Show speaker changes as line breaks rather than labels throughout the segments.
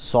100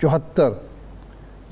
74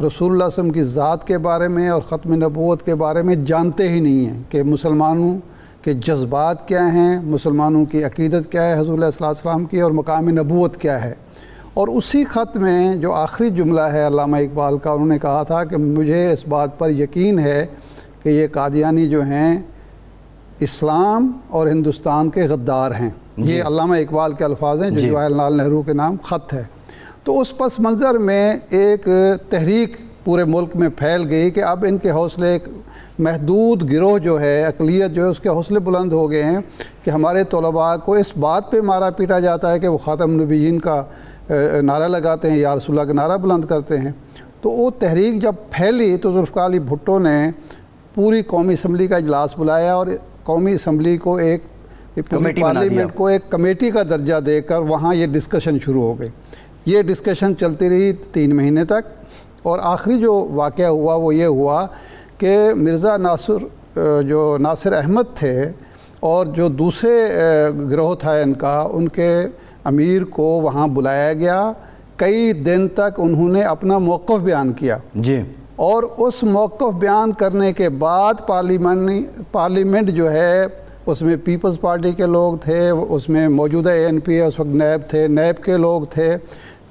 رسول اللہ صلی اللہ علیہ وسلم کی ذات کے بارے میں اور ختم نبوت کے بارے میں جانتے ہی نہیں ہیں کہ مسلمانوں کے جذبات کیا ہیں، مسلمانوں کی عقیدت کیا ہے حضور صلی اللہ علیہ وسلم کی، اور مقام نبوت کیا ہے۔ اور اسی خط میں جو آخری جملہ ہے علامہ اقبال کا، انہوں نے کہا تھا کہ مجھے اس بات پر یقین ہے کہ یہ قادیانی جو ہیں اسلام اور ہندوستان کے غدار ہیں۔ یہ علامہ اقبال کے الفاظ ہیں جو جواہر لال نہرو کے نام خط ہے۔ تو اس پس منظر میں ایک تحریک پورے ملک میں پھیل گئی کہ اب ان کے حوصلے، ایک محدود گروہ جو ہے، اقلیت جو ہے، اس کے حوصلے بلند ہو گئے ہیں کہ ہمارے طلباء کو اس بات پہ مارا پیٹا جاتا ہے کہ وہ خاتم النبیین کا نعرہ لگاتے ہیں، یا رسول اللہ کا نعرہ بلند کرتے ہیں۔ تو وہ تحریک جب پھیلی تو ذوالفقار علی بھٹو نے پوری قومی اسمبلی کا اجلاس بلایا اور قومی اسمبلی کو ایک پارلیمنٹ کو ایک کمیٹی کا درجہ دے کر وہاں یہ ڈسکشن شروع ہو گئی۔ یہ ڈسکشن چلتی رہی 3 مہینے تک، اور آخری جو واقعہ ہوا وہ یہ ہوا کہ مرزا ناصر احمد تھے اور جو دوسرے گروہ تھا ان کا، ان کے امیر کو وہاں بلایا گیا۔ کئی دن تک انہوں نے اپنا موقف بیان کیا
جی،
اور اس موقف بیان کرنے کے بعد پارلیمنٹ جو ہے اس میں پیپلز پارٹی کے لوگ تھے، اس میں موجودہ ANP اس وقت نیب تھے، نیب کے لوگ تھے،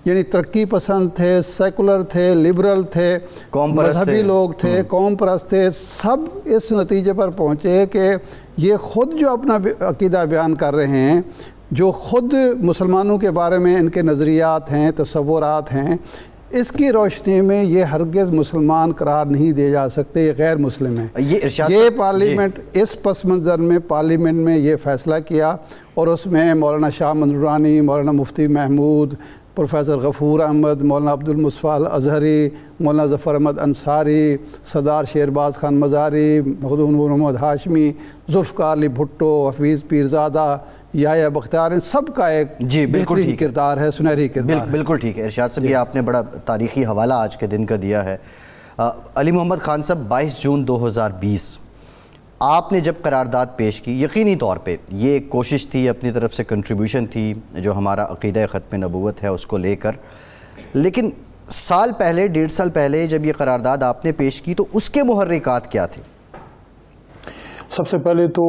یعنی ترقی پسند تھے، سیکولر تھے، لبرل تھے، مذہبی لوگ تھے، قوم پرست تھے، سب اس نتیجے پر پہنچے کہ یہ خود جو اپنا عقیدہ بیان کر رہے ہیں، جو خود مسلمانوں کے بارے میں ان کے نظریات ہیں، تصورات ہیں، اس کی روشنی میں یہ ہرگز مسلمان قرار نہیں دیے جا سکتے، یہ غیر مسلم ہیں۔ یہ پارلیمنٹ اس پس منظر میں پارلیمنٹ میں یہ فیصلہ کیا، اور اس میں مولانا شاہ احمد نورانی، مولانا مفتی محمود، پروفیسر غفور احمد، مولانا عبد المصطفیٰ الازہری، مولانا ظفر احمد انصاری، سردار شہرباز خان مزاری، مخدوم محمد ہاشمی، ذوالفقار علی بھٹو، حفیظ پیرزادہ، یحییٰ بختیار، ان سب کا ایک بہترین کردار ہے، سنہری کردار ہے۔
بالکل ٹھیک ہے ارشاد صاحب، یہ آپ نے بڑا تاریخی حوالہ آج کے دن کا دیا ہے۔ علی محمد خان صاحب، 22 جون 2020 آپ نے جب قرارداد پیش کی، یقینی طور پہ یہ ایک کوشش تھی، اپنی طرف سے کنٹریبیوشن تھی جو ہمارا عقیدہ ختم نبوت ہے اس کو لے کر، لیکن سال پہلے، 1.5 سال پہلے جب یہ قرارداد آپ نے پیش کی تو اس کے محرکات کیا تھے؟
سب سے پہلے تو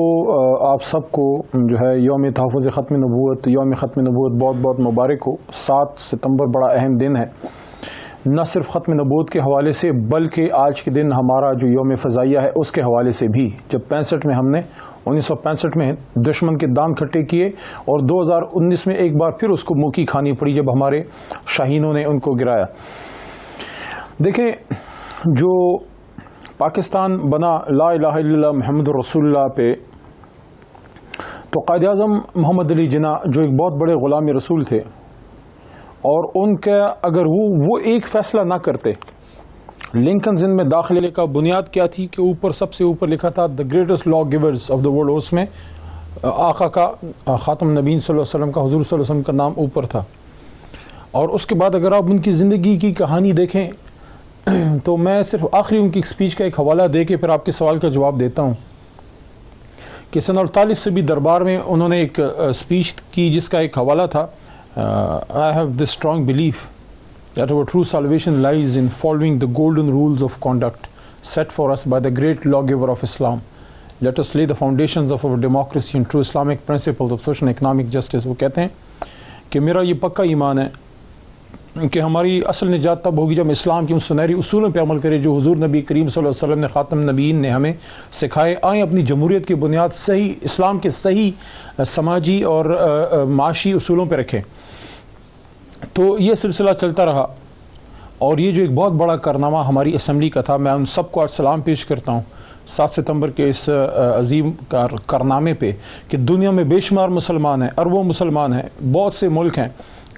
آپ سب کو جو ہے یوم تحفظ ختم نبوت، یوم ختم نبوت بہت بہت مبارک ہو۔ 7 ستمبر بڑا اہم دن ہے، نہ صرف ختم نبوت کے حوالے سے بلکہ آج کے دن ہمارا جو یوم فضائیہ ہے اس کے حوالے سے بھی، جب 65 میں ہم نے 1965 میں دشمن کے دام کھٹے کیے، اور 2019 میں ایک بار پھر اس کو منہ کی کھانی پڑی جب ہمارے شاہینوں نے ان کو گرایا۔ دیکھیں، جو پاکستان بنا لا الہ الا اللہ محمد رسول اللہ پہ، تو قائد اعظم محمد علی جناح جو ایک بہت بڑے غلام رسول تھے، اور ان کا اگر وہ ایک فیصلہ نہ کرتے، لنکن زن میں داخلے کا بنیاد کیا تھی کہ اوپر سب سے اوپر لکھا تھا the greatest law givers of the world, اس میں آقا کا، خاتم نبیین صلی اللہ علیہ وسلم کا، حضور صلی اللہ علیہ وسلم کا نام اوپر تھا۔ اور اس کے بعد اگر آپ ان کی زندگی کی کہانی دیکھیں تو میں صرف آخری ان کی اسپیچ کا ایک حوالہ دے کے پھر آپ کے سوال کا جواب دیتا ہوں کہ سن 48 سے بھی دربار میں انہوں نے ایک اسپیچ کی جس کا ایک حوالہ تھا I have this strong belief that our true salvation lies in following the golden rules of conduct set for us by the great lawgiver of Islam. Let us lay the foundations of our democracy and true Islamic principles of social and economic justice. وہ کہتے ہیں کہ میرا یہ پکا ایمان ہے کہ ہماری اصل نجات تب ہوگی جب اسلام کے ان سنہری اصولوں پہ عمل کرے جو حضور نبی کریم صلی اللہ علیہ وسلم نے، خاتم نبیین نے ہمیں سکھائے۔ آئیں اپنی جمہوریت کی بنیاد صحیح اسلام کے صحیح سماجی اور معاشی اصولوں پہ رکھیں۔ تو یہ سلسلہ چلتا رہا، اور یہ جو ایک بہت بڑا کارنامہ ہماری اسمبلی کا تھا، میں ان سب کو آج سلام پیش کرتا ہوں 7 ستمبر کے اس عظیم کارنامے پہ کہ دنیا میں بے شمار مسلمان ہیں، اربوں مسلمان ہیں، بہت سے ملک ہیں،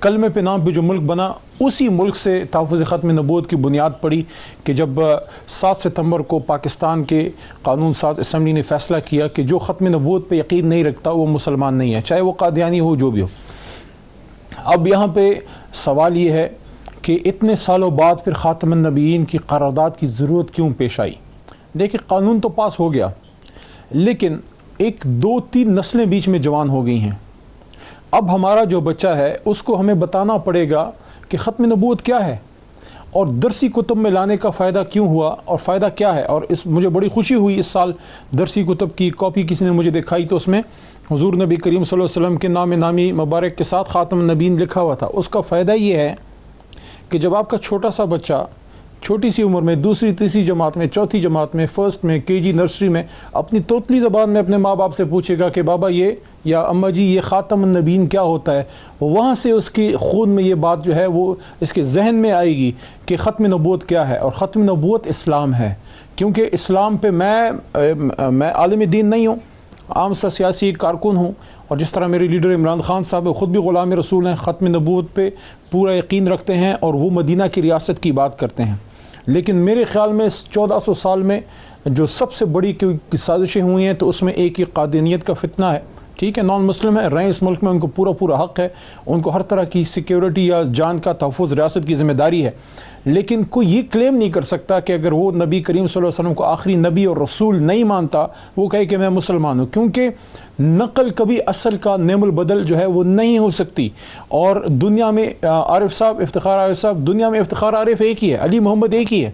کلمے پہ نام پہ جو ملک بنا اسی ملک سے تحفظ ختم نبوت کی بنیاد پڑی کہ جب 7 ستمبر کو پاکستان کے قانون ساز اسمبلی نے فیصلہ کیا کہ جو ختم نبوت پہ یقین نہیں رکھتا وہ مسلمان نہیں ہے، چاہے وہ قادیانی ہو، جو بھی ہو۔ اب یہاں پہ سوال یہ ہے کہ اتنے سالوں بعد پھر خاتم النبیین کی قرارداد کی ضرورت کیوں پیش آئی؟ دیکھیں، قانون تو پاس ہو گیا، لیکن 1 2 3 نسلیں بیچ میں جوان ہو گئی ہیں۔ اب ہمارا جو بچہ ہے اس کو ہمیں بتانا پڑے گا کہ ختم نبوت کیا ہے، اور درسی کتب میں لانے کا فائدہ کیوں ہوا اور فائدہ کیا ہے. اور مجھے بڑی خوشی ہوئی اس سال درسی کتب کی کاپی کسی نے مجھے دکھائی تو اس میں حضور نبی کریم صلی اللہ علیہ وسلم کے نام نامی مبارک کے ساتھ خاتم النبیین لکھا ہوا تھا. اس کا فائدہ یہ ہے کہ جب آپ کا چھوٹا سا بچہ چھوٹی سی عمر میں دوسری تیسری جماعت میں چوتھی جماعت میں فرسٹ میں KG نرسری میں اپنی توتلی زبان میں اپنے ماں باپ سے پوچھے گا کہ بابا یہ یا اماں جی یہ خاتم النبیین کیا ہوتا ہے, وہاں سے اس کی خون میں یہ بات جو ہے وہ اس کے ذہن میں آئے گی کہ ختم نبوت کیا ہے. اور ختم نبوت اسلام ہے, کیونکہ اسلام پہ میں عالم دین نہیں ہوں, عام سا سیاسی کارکن ہوں, اور جس طرح میرے لیڈر عمران خان صاحب وہ خود بھی غلام رسول ہیں, ختم نبوت پہ پورا یقین رکھتے ہیں اور وہ مدینہ کی ریاست کی بات کرتے ہیں. لیکن میرے خیال میں 1400 سال میں جو سب سے بڑی سازشیں ہوئی ہیں تو اس میں ایک ہی قادیانیت کا فتنہ ہے. ٹھیک ہے, نان مسلم ہے, رہیں اس ملک میں, ان کو پورا حق ہے, ان کو ہر طرح کی سیکیورٹی یا جان کا تحفظ ریاست کی ذمہ داری ہے. لیکن کوئی یہ کلیم نہیں کر سکتا کہ اگر وہ نبی کریم صلی اللہ علیہ وسلم کو آخری نبی اور رسول نہیں مانتا وہ کہے کہ میں مسلمان ہوں, کیونکہ نقل کبھی اصل کا نعم البدل جو ہے وہ نہیں ہو سکتی. اور دنیا میں عارف صاحب افتخار عارف صاحب, دنیا میں افتخار عارف ایک ہی ہے, علی محمد ایک ہی ہے,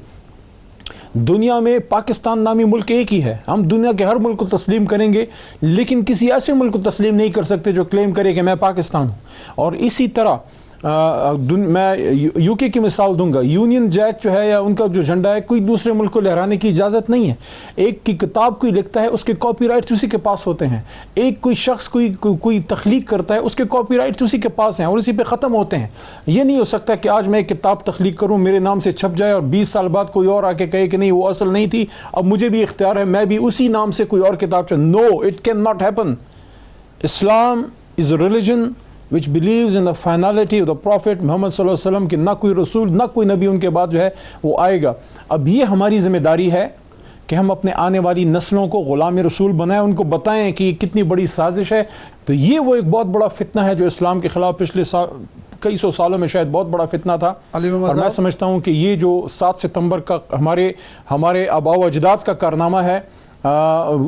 دنیا میں پاکستان نامی ملک ایک ہی ہے. ہم دنیا کے ہر ملک کو تسلیم کریں گے لیکن کسی ایسے ملک کو تسلیم نہیں کر سکتے جو کلیم کرے کہ میں پاکستان ہوں. اور اسی طرح میں UK کی مثال دوں گا, یونین جیک جو ہے یا ان کا جو جھنڈا ہے کوئی دوسرے ملک کو لہرانے کی اجازت نہیں ہے. ایک کی کتاب کوئی لکھتا ہے اس کے کاپی رائٹس اسی کے پاس ہوتے ہیں, ایک کوئی شخص کوئی تخلیق کرتا ہے اس کے کاپی رائٹس اسی کے پاس ہیں اور اسی پہ ختم ہوتے ہیں. یہ نہیں ہو سکتا کہ آج میں ایک کتاب تخلیق کروں, میرے نام سے چھپ جائے اور 20 سال بعد کوئی اور آ کے کہے کہ نہیں وہ اصل نہیں تھی, اب مجھے بھی اختیار ہے میں بھی اسی نام سے کوئی اور کتاب چاہوں. No, it can not happen. Islam is a religion which believes in the finality of the Prophet Muhammad صلی اللہ علیہ وسلم کہ نہ کوئی رسول نہ کوئی نبی ان کے بعد جو ہے وہ آئے گا. اب یہ ہماری ذمہ داری ہے کہ ہم اپنے آنے والی نسلوں کو غلام رسول بنائیں, ان کو بتائیں کہ یہ کتنی بڑی سازش ہے. تو یہ وہ ایک بہت بڑا فتنہ ہے جو اسلام کے خلاف پچھلے کئی سو سالوں میں شاید بہت بڑا فتنہ تھا. اور میں سمجھتا ہوں کہ یہ جو 7 ستمبر کا ہمارے آباء و اجداد کا کارنامہ ہے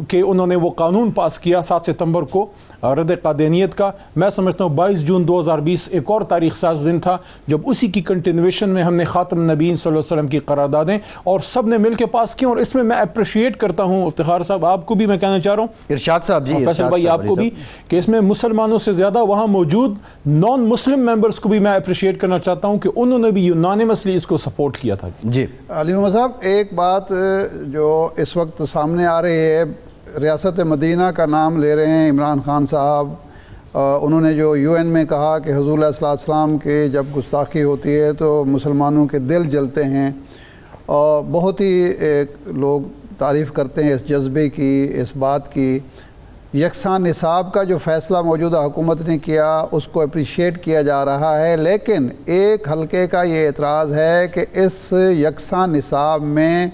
کہ انہوں نے وہ قانون پاس کیا 7 ستمبر کو رد قادیانیت کا, میں سمجھتا ہوں 22 جون 2020 ایک اور تاریخ ساز دن تھا جب اسی کی کنٹینویشن میں ہم نے خاتم النبیین صلی اللہ علیہ وسلم کی قراردادیں اور سب نے مل کے پاس کی. اور اس میں میں اپریشیٹ کرتا ہوں افتخار صاحب, آپ کو بھی میں کہنا چاہ رہا ہوں,
ارشاد صاحب جی,
فیصل بھائی آپ کو بھی, کہ اس میں مسلمانوں سے زیادہ وہاں موجود نان مسلم ممبرز کو بھی میں اپریشیٹ کرنا چاہتا ہوں کہ انہوں نے بھی یونانیمسلی اس کو سپورٹ کیا تھا.
جی
علی محمد صاحب, ایک بات جو اس وقت سامنے آ رہی ہے, ریاست مدینہ کا نام لے رہے ہیں عمران خان صاحب, انہوں نے جو UN میں کہا کہ حضور علیہ السلام کی جب گستاخی ہوتی ہے تو مسلمانوں کے دل جلتے ہیں, اور بہت ہی لوگ تعریف کرتے ہیں اس جذبے کی, اس بات کی. یکساں نصاب کا جو فیصلہ موجودہ حکومت نے کیا اس کو اپریشیٹ کیا جا رہا ہے, لیکن ایک حلقے کا یہ اعتراض ہے کہ اس یکساں نصاب میں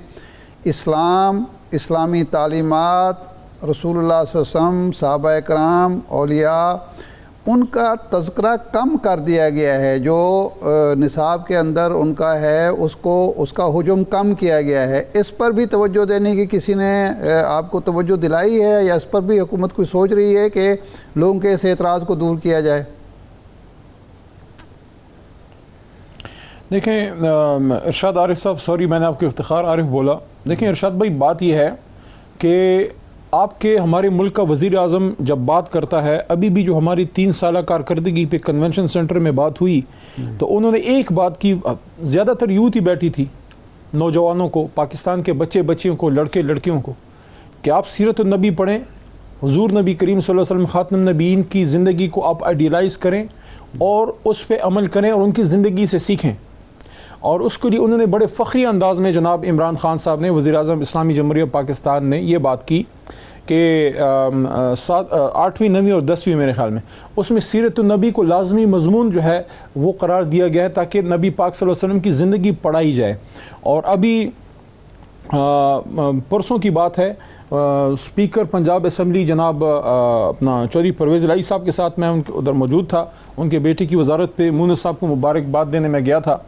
اسلامی تعلیمات, رسول اللہ صلی اللہ علیہ وسلم, صحابہ کرام, اولیاء, ان کا تذکرہ کم کر دیا گیا ہے. جو نصاب کے اندر ان کا ہے اس کا حجم کم کیا گیا ہے. اس پر بھی توجہ دینے کی کسی نے آپ کو توجہ دلائی ہے, یا اس پر بھی حکومت کوئی سوچ رہی ہے کہ لوگوں کے اس اعتراض کو دور کیا جائے؟
دیکھیں ارشاد عارف صاحب, سوری میں نے آپ کو افتخار عارف بولا. دیکھیں ارشاد بھائی, بات یہ ہے کہ آپ کے ہمارے ملک کا وزیر اعظم جب بات کرتا ہے, ابھی بھی جو ہماری 3 سالہ کارکردگی پہ کنونشن سینٹر میں بات ہوئی تو انہوں نے ایک بات کی, زیادہ تر یوتھ ہی بیٹھی تھی, نوجوانوں کو, پاکستان کے بچیوں کو, لڑکے لڑکیوں کو, کہ آپ سیرت النبی پڑھیں, حضور نبی کریم صلی اللہ علیہ وسلم خاتم النبیین کی زندگی کو آپ آئیڈیلائز کریں اور اس پہ عمل کریں اور ان کی زندگی سے سیکھیں. اور اس کے لیے انہوں نے بڑے فخری انداز میں جناب عمران خان صاحب نے, وزیر اعظم اسلامی جمہوریہ پاکستان نے, یہ بات کی کہ 8ویں 9ویں اور 10ویں میرے خیال میں اس میں سیرت النبی کو لازمی مضمون جو ہے وہ قرار دیا گیا ہے تاکہ نبی پاک صلی اللہ علیہ وسلم کی زندگی پڑھائی جائے. اور ابھی پرسوں کی بات ہے, اسپیکر پنجاب اسمبلی جناب اپنا چودھری پرویز الہی صاحب کے ساتھ میں ادھر موجود تھا, ان کے بیٹے کی وزارت پہ مونس صاحب کو مبارکباد دینے میں گیا تھا.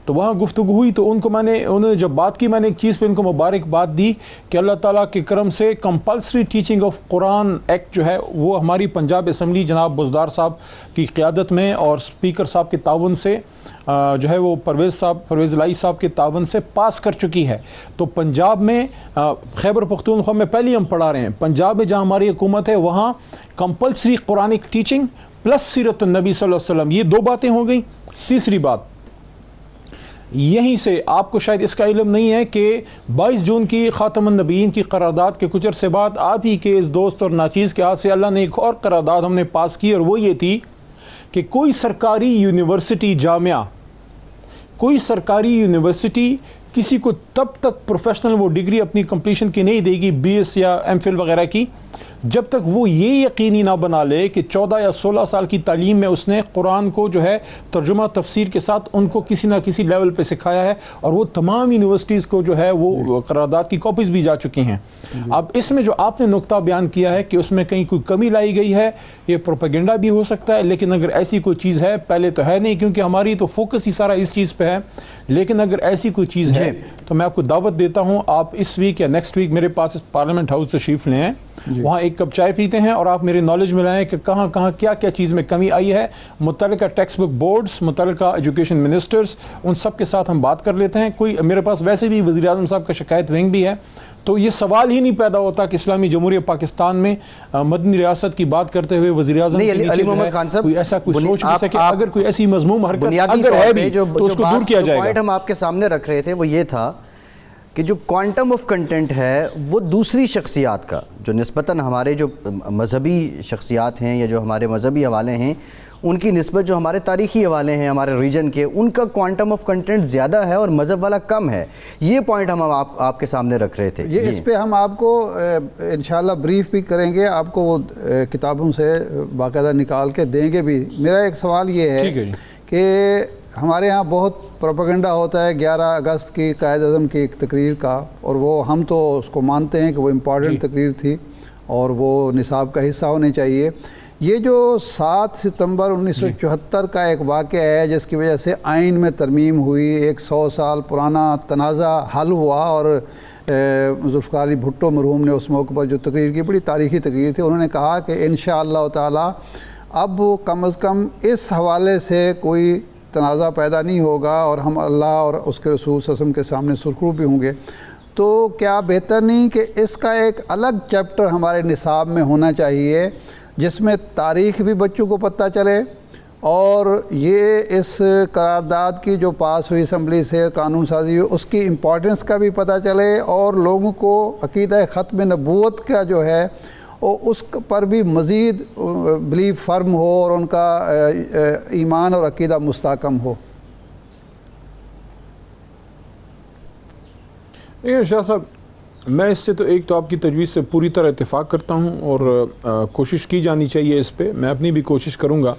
تو وہاں گفتگو ہوئی تو انہوں نے جب بات کی, میں نے ایک چیز پہ ان کو مبارکباد دی کہ اللہ تعالیٰ کے کرم سے compulsory teaching of Quran act جو ہے وہ ہماری پنجاب اسمبلی جناب بزدار صاحب کی قیادت میں اور اسپیکر صاحب کے تعاون سے جو ہے وہ پرویز الہی صاحب کے تعاون سے پاس کر چکی ہے. تو پنجاب میں خیبر پختونخوا میں پہلے ہم پڑھا رہے ہیں, پنجاب میں جہاں ہماری حکومت ہے وہاں کمپلسری قرآنک ٹیچنگ پلس سیرت النبی صلی اللہ علیہ وسلم, یہ 2 باتیں ہو گئیں. تیسری بات, یہیں سے آپ کو شاید اس کا علم نہیں ہے کہ 22 جون کی خاتم النبیین کی قرارداد کے کچھ عرصے بعد آپ ہی کے اس دوست اور ناچیز کے ہاتھ سے اللہ نے ایک اور قرارداد ہم نے پاس کی, اور وہ یہ تھی کہ کوئی سرکاری یونیورسٹی جامعہ, کوئی سرکاری یونیورسٹی کسی کو تب تک پروفیشنل وہ ڈگری اپنی کمپلیشن کی نہیں دے گی, BS یا MPhil وغیرہ کی, جب تک وہ یہ یقینی نہ بنا لے کہ 14 یا 16 سال کی تعلیم میں اس نے قرآن کو جو ہے ترجمہ تفسیر کے ساتھ ان کو کسی نہ کسی لیول پہ سکھایا ہے. اور وہ تمام یونیورسٹیز کو جو ہے وہ قرارداد کی کاپیز بھی جا چکی ہیں. اب اس میں جو آپ نے نقطہ بیان کیا ہے کہ اس میں کہیں کوئی کمی لائی گئی ہے, یہ پروپیگنڈا بھی ہو سکتا ہے, لیکن اگر ایسی کوئی چیز ہے, پہلے تو ہے نہیں کیونکہ ہماری تو فوکس ہی سارا اس چیز پہ ہے, لیکن اگر ایسی کوئی چیز ہے تو میں آپ کو دعوت دیتا ہوں, آپ اس ویک یا نیکسٹ ویک میرے پاس اس پارلیمنٹ ہاؤس تشریف لیں ہیں, وہاں ایک کپ چائے پیتے ہیں اور آپ میری نالج میں لائیں کہ کہاں کہاں کیا کیا چیز میں کمی آئی ہے. متعلقہ ٹیکسٹ بک بورڈز, متعلقہ ایجوکیشن منسٹرز, ان سب کے ساتھ ہم بات کر لیتے ہیں. کوئی میرے پاس ویسے بھی وزیر اعظم صاحب کا شکایت ونگ بھی ہے, تو یہ سوال ہی نہیں پیدا ہوتا کہ اسلامی جمہوریہ پاکستان میں مدنی ریاست کی بات کرتے ہوئے وزیر اعظم کوئی ایسا کوئی سوچ بھی سکے. اگر کوئی ایسی مذموم حرکت اگر ہے بھی تو اس کو دور کیا جائے گا.
پوائنٹ ہم آپ کے سامنے رکھ رہے تھے وہ یہ تھا کہ جو کوانٹم آف کنٹینٹ ہے وہ دوسری شخصیات کا, جو نسبتاً ہمارے جو مذہبی شخصیات ہیں یا جو ہمارے مذہبی حوالے ہیں ان کی نسبت جو ہمارے تاریخی حوالے ہیں ہمارے ریجن کے, ان کا کوانٹم آف کنٹینٹ زیادہ ہے اور مذہب والا کم ہے. یہ پوائنٹ ہم آپ کے سامنے رکھ رہے تھے.
یہ اس پہ ہم آپ کو انشاءاللہ بریف بھی کریں گے, آپ کو وہ کتابوں سے باقاعدہ نکال کے دیں گے بھی. میرا ایک سوال یہ ہے کہ ہمارے ہاں بہت پروپیگنڈا ہوتا ہے 11 اگست کی قائد اعظم کی ایک تقریر کا, اور وہ ہم تو اس کو مانتے ہیں کہ وہ امپورٹنٹ تقریر تھی اور وہ نصاب کا حصہ ہونے چاہیے. یہ جو 7 ستمبر 1974 کا ایک واقعہ ہے جس کی وجہ سے آئین میں ترمیم ہوئی, ایک 100 سال پرانا تنازع حل ہوا, اور ذوالفقار علی بھٹو مرحوم نے اس موقع پر جو تقریر کی, بڑی تاریخی تقریر تھی, انہوں نے کہا کہ انشاءاللہ تعالی اب کم از کم اس حوالے سے کوئی تنازع پیدا نہیں ہوگا اور ہم اللہ اور اس کے رسول صلی اللہ علیہ وسلم کے سامنے سرخرو بھی ہوں گے. تو کیا بہتر نہیں کہ اس کا ایک الگ چیپٹر ہمارے نصاب میں ہونا چاہیے جس میں تاریخ بھی بچوں کو پتہ چلے, اور یہ اس قرارداد کی جو پاس ہوئی اسمبلی سے قانون سازی ہوئی اس کی امپورٹنس کا بھی پتہ چلے, اور لوگوں کو عقیدہ ختم نبوت کا جو ہے اس پر بھی مزید بلیف فرم ہو اور ان کا ایمان اور عقیدہ مستحکم ہو.
شاہ صاحب, میں اس سے تو ایک تو آپ کی تجویز سے پوری طرح اتفاق کرتا ہوں, اور کوشش کی جانی چاہیے اس پہ. میں اپنی بھی کوشش کروں گا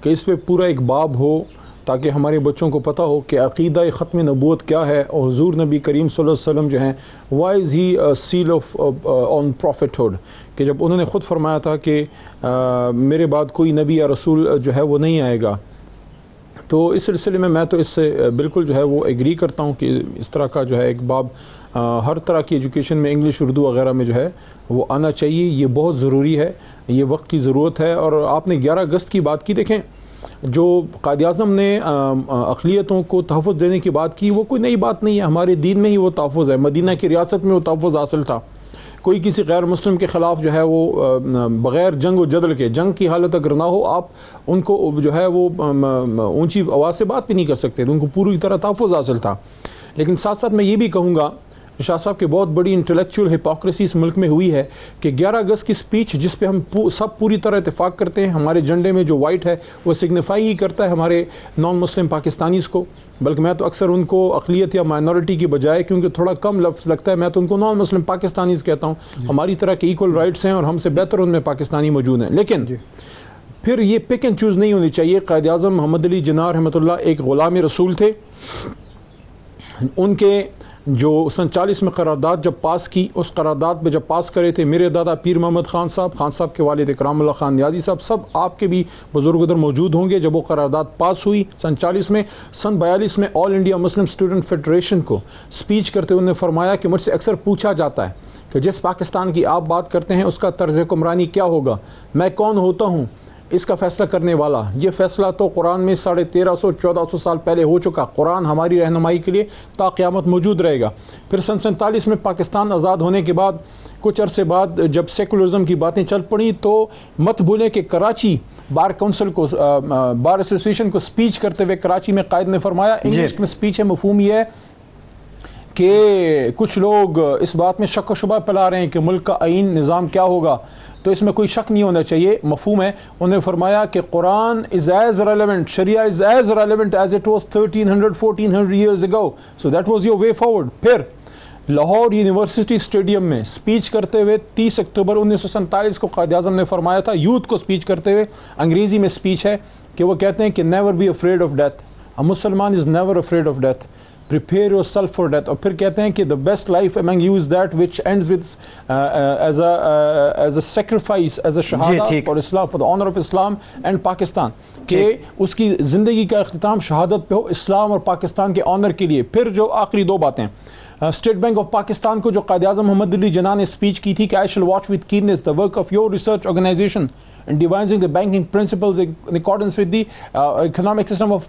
کہ اس پہ پورا ایک باب ہو تاکہ ہمارے بچوں کو پتہ ہو کہ عقیدہ ختم نبوت کیا ہے, اور حضور نبی کریم صلی اللہ علیہ وسلم جو ہیں why is he seal of on prophethood, کہ جب انہوں نے خود فرمایا تھا کہ میرے بعد کوئی نبی یا رسول جو ہے وہ نہیں آئے گا. تو اس سلسلے میں تو اس سے بالکل جو ہے وہ ایگری کرتا ہوں کہ اس طرح کا جو ہے ایک باب ہر طرح کی ایجوکیشن میں, انگلش اردو وغیرہ میں جو ہے وہ آنا چاہیے. یہ بہت ضروری ہے, یہ وقت کی ضرورت ہے. اور آپ نے 11 اگست کی بات کی, دیکھیں جو قائد اعظم نے اقلیتوں کو تحفظ دینے کی بات کی وہ کوئی نئی بات نہیں ہے, ہمارے دین میں ہی وہ تحفظ ہے. مدینہ کی ریاست میں وہ تحفظ حاصل تھا. کوئی کسی غیر مسلم کے خلاف جو ہے وہ بغیر جنگ و جدل کے, جنگ کی حالت اگر نہ ہو, آپ ان کو جو ہے وہ اونچی آواز سے بات بھی نہیں کر سکتے, ان کو پوری طرح تحفظ حاصل تھا. لیکن ساتھ ساتھ میں یہ بھی کہوں گا شاہ صاحب کہ بہت بڑی انٹلیکچوئل ہپوکریسی اس ملک میں ہوئی ہے کہ 11 اگست کی سپیچ جس پہ ہم سب پوری طرح اتفاق کرتے ہیں, ہمارے جھنڈے میں جو وائٹ ہے وہ سگنیفائی ہی کرتا ہے ہمارے نان مسلم پاکستانیز کو, بلکہ میں تو اکثر ان کو اقلیت یا مائنورٹی کی بجائے, کیونکہ تھوڑا کم لفظ لگتا ہے, میں تو ان کو نان مسلم پاکستانیز کہتا ہوں. ہماری طرح کے ایکول رائٹس ہیں اور ہم سے بہتر ان میں پاکستانی موجود ہیں. لیکن پھر یہ پک اینڈ چوز نہیں ہونی چاہیے. قائد اعظم محمد علی جناح رحمۃ اللہ ایک غلام رسول تھے. ان کے جو 1940 میں قرارداد جب پاس کی, اس قرارداد پہ جب پاس کرے تھے میرے دادا پیر محمد خان صاحب کے والد اکرام اللہ خان نیازی صاحب, سب آپ کے بھی بزرگ ادھر موجود ہوں گے جب وہ قرارداد پاس ہوئی 1940 میں. 1942 میں آل انڈیا مسلم اسٹوڈنٹ فیڈریشن کو اسپیچ کرتے ہوئے انہوں نے فرمایا کہ مجھ سے اکثر پوچھا جاتا ہے کہ جس پاکستان کی آپ بات کرتے ہیں اس کا طرز حکمرانی کیا ہوگا, میں کون ہوتا ہوں, اس کا فیصلہ کرنے والا. یہ فیصلہ تو قرآن میں 1350-1400 سال پہلے ہو چکا. قرآن ہماری رہنمائی کے لیے تا قیامت موجود رہے گا. پھر سن 47 میں پاکستان آزاد ہونے کے بعد کچھ عرصے بعد جب سیکولرزم کی باتیں چل پڑیں تو مت بھولیں کہ کراچی بار کونسل کو بار ایسوسیشن کو سپیچ کرتے ہوئے کراچی میں قائد نے فرمایا, انگلش میں سپیچ ہے, مفہوم یہ ہے کہ کچھ لوگ اس بات میں شک و شبہ پھیلا رہے ہیں کہ ملک کا آئین نظام کیا ہوگا, تو اس میں کوئی شک نہیں ہونا چاہیے, مفہوم ہے. انہوں نے فرمایا کہ قرآن is as relevant, Sharia is as relevant as it was 1300-1400 years ago, so that was your way forward. پھر لاہور یونیورسٹی اسٹیڈیم میں سپیچ کرتے ہوئے 30 اکتوبر 1947 کو قائد اعظم نے فرمایا تھا, یوتھ کو سپیچ کرتے ہوئے, انگریزی میں سپیچ ہے کہ وہ کہتے ہیں کہ never be afraid of death, a مسلمان is never afraid of death, prepare yourself for death. اور پھر کہتے ہیں کہ the best life among you is that which ends with as a sacrifice, as a shahada for Islam, for the honor of Islam and Pakistan, کہ اس کی زندگی کا اختتام شہادت پہ ہو اسلام اور پاکستان کے آنر کے لیے. پھر جو آخری دو باتیں, اسٹیٹ بینک آف پاکستان کو جو قائد اعظم محمد علی جناح نے سپیچ کی تھی کہ I shall watch with keenness the work of your research organization and devising the banking principles in accordance with the economic system of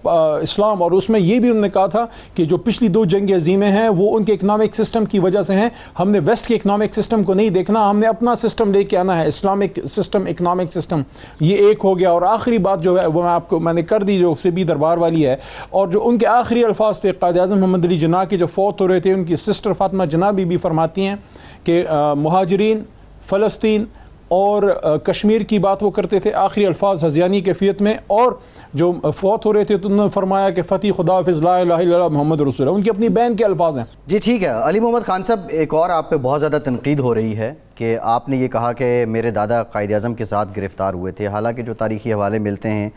Islam, اور اس میں یہ بھی انہوں نے کہا تھا کہ جو پچھلی دو جنگ عظیمیں ہیں وہ ان کے اکنامک سسٹم کی وجہ سے ہیں. ہم نے ویسٹ کے اکنامک سسٹم کو نہیں دیکھنا, ہم نے اپنا سسٹم لے کے آنا ہے, اسلامک سسٹم, اکنامک سسٹم. یہ ایک ہو گیا. اور آخری بات جو ہے وہ میں نے کر دی جو سبی دربار والی ہے, اور جو ان کے آخری الفاظ تھے قائد اعظم محمد علی جناح کے جو فوت ہو رہے تھے, ان کی سسٹر فاطمہ جناح بھی فرماتی ہیں کہ مہاجرین, فلسطین اور کشمیر کی بات وہ کرتے تھے آخری الفاظ ہذیانی کیفیت میں, اور جو فوت ہو رہے تھے تو انہوں نے فرمایا کہ فتح خدا حافظ لا الہ الا اللہ محمد رسول اللہ. ان کی اپنی بہن کے الفاظ ہیں.
جی ٹھیک ہے. علی محمد خان صاحب, ایک اور آپ پہ بہت زیادہ تنقید ہو رہی ہے کہ آپ نے یہ کہا کہ میرے دادا قائد اعظم کے ساتھ گرفتار ہوئے تھے, حالانکہ جو تاریخی حوالے ملتے ہیں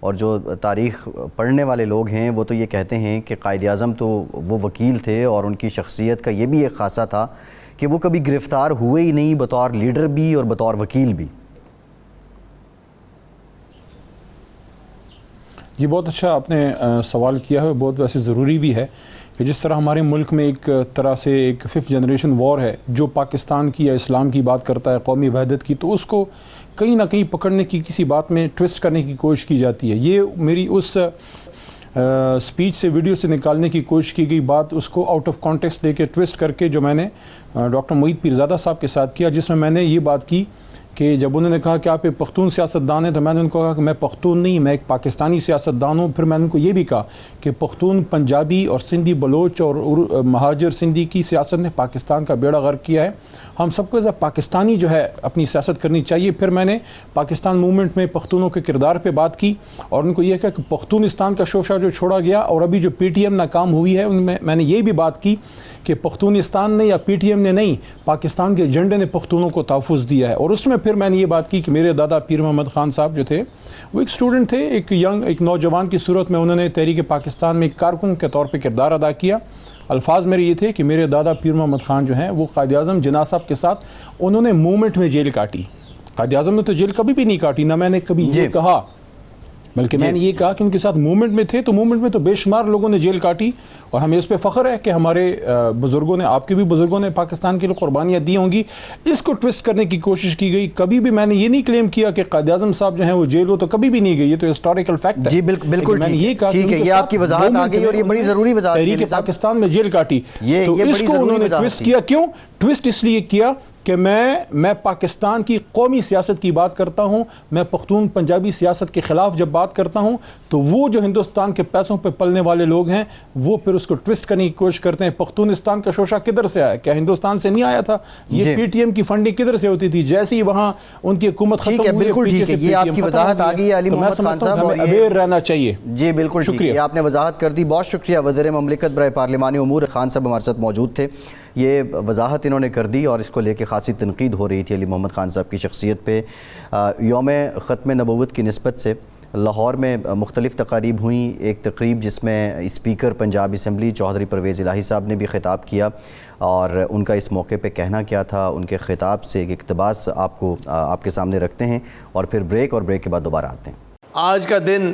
اور جو تاریخ پڑھنے والے لوگ ہیں وہ تو یہ کہتے ہیں کہ قائد اعظم تو وہ وکیل تھے, اور ان کی شخصیت کا یہ بھی ایک خاصہ تھا کہ وہ کبھی گرفتار ہوئے ہی نہیں, بطور لیڈر بھی اور بطور وکیل بھی.
جی بہت اچھا آپ نے سوال کیا ہے, بہت ویسے ضروری بھی ہے کہ جس طرح ہمارے ملک میں ایک طرح سے ایک 5th جنریشن وار ہے جو پاکستان کی یا اسلام کی بات کرتا ہے, قومی وحدت کی, تو اس کو کہیں نہ کہیں پکڑنے کی کسی بات میں ٹوسٹ کرنے کی کوشش کی جاتی ہے. یہ میری اس سپیچ سے, ویڈیو سے نکالنے کی کوشش کی گئی بات, اس کو آؤٹ آف کانٹیکسٹ لے کے ٹوسٹ کر کے جو میں نے ڈاکٹر معید پیرزادہ صاحب کے ساتھ کیا, جس میں نے یہ بات کی کہ جب انہوں نے کہا کہ آپ ایک پختون سیاستدان ہیں, تو میں نے ان کو کہا کہ میں پختون نہیں, میں ایک پاکستانی سیاستدان ہوں. پھر میں نے ان کو یہ بھی کہا کہ پختون, پنجابی اور سندھی بلوچ اور مہاجر سندھی کی سیاست نے پاکستان کا بیڑا غرق کیا ہے, ہم سب کو ایز اے پاکستانی جو ہے اپنی سیاست کرنی چاہیے. پھر میں نے پاکستان موومنٹ میں پختونوں کے کردار پہ بات کی اور ان کو یہ کہا کہ پختونستان کا شوشہ جو چھوڑا گیا اور ابھی جو پی ٹی ایم ناکام ہوئی ہے, ان میں نے یہ بھی بات کی کہ پختونستان نے یا پی ٹی ایم نے نہیں, پاکستان کے ایجنڈے نے پختونوں کو تحفظ دیا ہے. اور اس میں پھر میں نے یہ بات کی کہ میرے دادا پیر محمد خان صاحب جو تھے وہ ایک اسٹوڈنٹ تھے, ایک نوجوان کی صورت میں انہوں نے تحریک پاکستان میں ایک کارکن کے طور پہ کردار ادا کیا. الفاظ میرے یہ تھے کہ میرے دادا پیر محمد خان جو ہیں وہ قائد اعظم جناح صاحب کے ساتھ انہوں نے موومنٹ میں جیل کاٹی. قائد اعظم نے تو جیل کبھی بھی نہیں کاٹی, نہ میں نے کبھی یہ کہا, بلکہ میں نے یہ کہا کہ ان کے ساتھ موومنٹ میں تھے, تو موومنٹ میں تو بے شمار لوگوں نے جیل کاٹی. اور ہمیں اس پہ فخر ہے کہ ہمارے بزرگوں نے, آپ کے بھی بزرگوں نے پاکستان کے لیے قربانیاں دی ہوں گی. اس کو ٹوسٹ کرنے کی کوشش کی گئی. کبھی بھی میں نے یہ نہیں کلیم کیا کہ قائد اعظم صاحب جو ہیں وہ جیل ہو, تو کبھی بھی نہیں گئی, یہ تو ہسٹوریکل فیکٹ ہے.
جی بالکل
میں نے یہ کہا
ٹھیک ہے, یہ آپ کی وضاحت آ گئی اور یہ بڑی ضروری وضاحت ہے.
تحریک پاکستان میں جیل کاٹی, تو اس کو انہوں نے ٹوسٹ کیا. کیوں ٹوسٹ؟ اس لیے کیا کہ میں پاکستان کی قومی سیاست کی بات کرتا ہوں, میں پختون پنجابی سیاست کے خلاف جب بات کرتا ہوں تو وہ جو ہندوستان کے پیسوں پہ پلنے والے لوگ ہیں وہ پھر اس کو ٹوسٹ کرنے کی کوشش کرتے ہیں. پختونستان کا شوشہ کدھر سے آیا؟ کیا ہندوستان سے نہیں آیا تھا؟ یہ پی ٹی ایم کی فنڈنگ کدھر سے ہوتی تھی؟ جیسے ہی وہاں ان کی حکومت ختم ہوئی,
بالکل ٹھیک ہے, یہ آپ کی وضاحت آ گئی ہے علی محمد خان صاحب,
ہمیں اویئر رہنا چاہیے.
جی بالکل شکریہ, آپ نے وضاحت کر دی, بہت شکریہ. وزیر مملکت برائے پارلیمانی امور خان صاحب ہمارے ساتھ موجود تھے, یہ وضاحت انہوں نے کر دی اور اس کو لے کے خاصی تنقید ہو رہی تھی علی محمد خان صاحب کی شخصیت پہ. یوم ختم نبوت کی نسبت سے لاہور میں مختلف تقاریب ہوئیں. ایک تقریب جس میں اسپیکر پنجاب اسمبلی چودھری پرویز الہی صاحب نے بھی خطاب کیا, اور ان کا اس موقع پہ کہنا کیا تھا, ان کے خطاب سے ایک اقتباس آپ کے سامنے رکھتے ہیں اور پھر بریک کے بعد دوبارہ آتے ہیں.
آج کا دن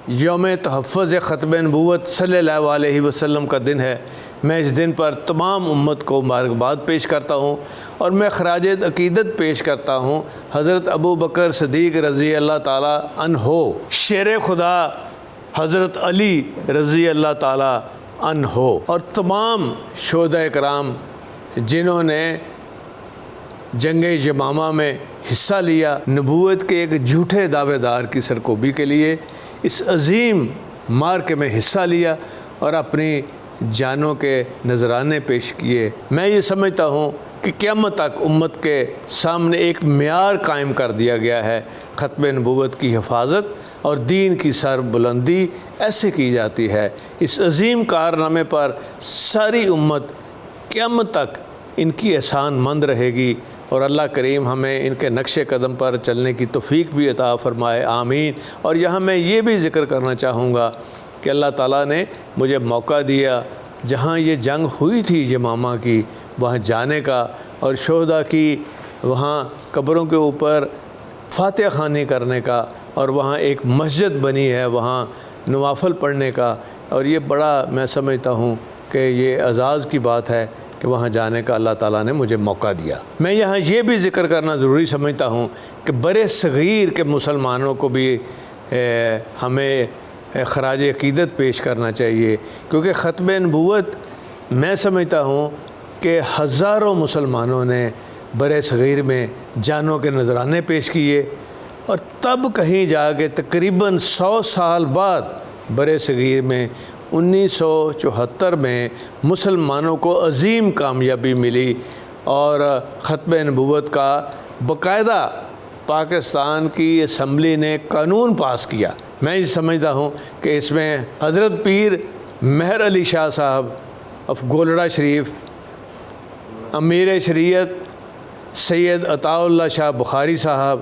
یوم تحفظ ختم نبوت صلی اللہ علیہ وسلم کا دن ہے۔ میں اس دن پر تمام امت کو مبارکباد پیش کرتا ہوں اور میں خراج عقیدت پیش کرتا ہوں حضرت ابو بکر صدیق رضی اللہ تعالیٰ عنہ، شیر خدا حضرت علی رضی اللہ تعالیٰ عنہ، اور تمام شہداء کرام جنہوں نے جنگ یمامہ میں حصہ لیا، نبوت کے ایک جھوٹے دعوے دار کی سرکوبی کے لیے اس عظیم معرکے میں حصہ لیا اور اپنی جانوں کے نذرانے پیش کیے۔ میں یہ سمجھتا ہوں کہ قیامت تک امت کے سامنے ایک معیار قائم کر دیا گیا ہے۔ ختم نبوت کی حفاظت اور دین کی سر بلندی ایسے کی جاتی ہے۔ اس عظیم کارنامے پر ساری امت قیامت تک ان کی احسان مند رہے گی، اور اللہ کریم ہمیں ان کے نقش قدم پر چلنے کی توفیق بھی عطا فرمائے، آمین۔ اور یہاں میں یہ بھی ذکر کرنا چاہوں گا کہ اللہ تعالیٰ نے مجھے موقع دیا جہاں یہ جنگ ہوئی تھی یمامہ کی، وہاں جانے کا اور شہداء کی وہاں قبروں کے اوپر فاتحہ خوانی کرنے کا، اور وہاں ایک مسجد بنی ہے وہاں نوافل پڑھنے کا، اور یہ بڑا میں سمجھتا ہوں کہ یہ اعزاز کی بات ہے کہ وہاں جانے کا اللہ تعالیٰ نے مجھے موقع دیا۔ میں یہاں یہ بھی ذکر کرنا ضروری سمجھتا ہوں کہ برِ صغیر کے مسلمانوں کو بھی ہمیں خراج عقیدت پیش کرنا چاہیے، کیونکہ ختم نبوت میں سمجھتا ہوں کہ ہزاروں مسلمانوں نے برِ صغیر میں جانوں کے نذرانے پیش کیے، اور تب کہیں جا کے تقریباً 100 سال بعد برِ صغیر میں 1974 میں مسلمانوں کو عظیم کامیابی ملی، اور ختم نبوت کا باقاعدہ پاکستان کی اسمبلی نے قانون پاس کیا۔ میں یہ سمجھتا ہوں کہ اس میں حضرت پیر مہر علی شاہ صاحب آف گولڑا شریف، امیر شریعت سید عطاء اللہ شاہ بخاری صاحب،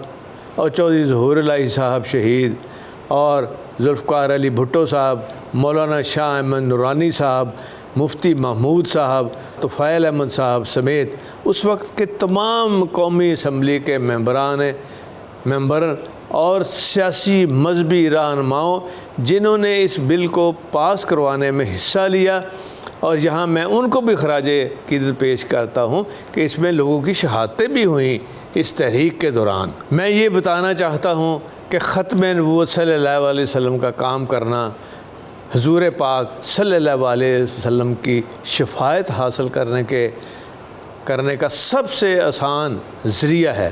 اور چودھری ظہور الہی صاحب شہید، اور ذوالفقار علی بھٹو صاحب، مولانا شاہ احمد نورانی صاحب، مفتی محمود صاحب، طفیل احمد صاحب سمیت اس وقت کے تمام قومی اسمبلی کے ممبر اور سیاسی مذہبی رہنماؤں جنہوں نے اس بل کو پاس کروانے میں حصہ لیا، اور یہاں میں ان کو بھی خراج عقیدت پیش کرتا ہوں کہ اس میں لوگوں کی شہادتیں بھی ہوئیں اس تحریک کے دوران۔ میں یہ بتانا چاہتا ہوں کہ ختم نبوت صلی اللہ علیہ وسلم کا کام کرنا حضور پاک صلی اللہ علیہ وسلم کی شفاعت حاصل کرنے کا سب سے آسان ذریعہ ہے۔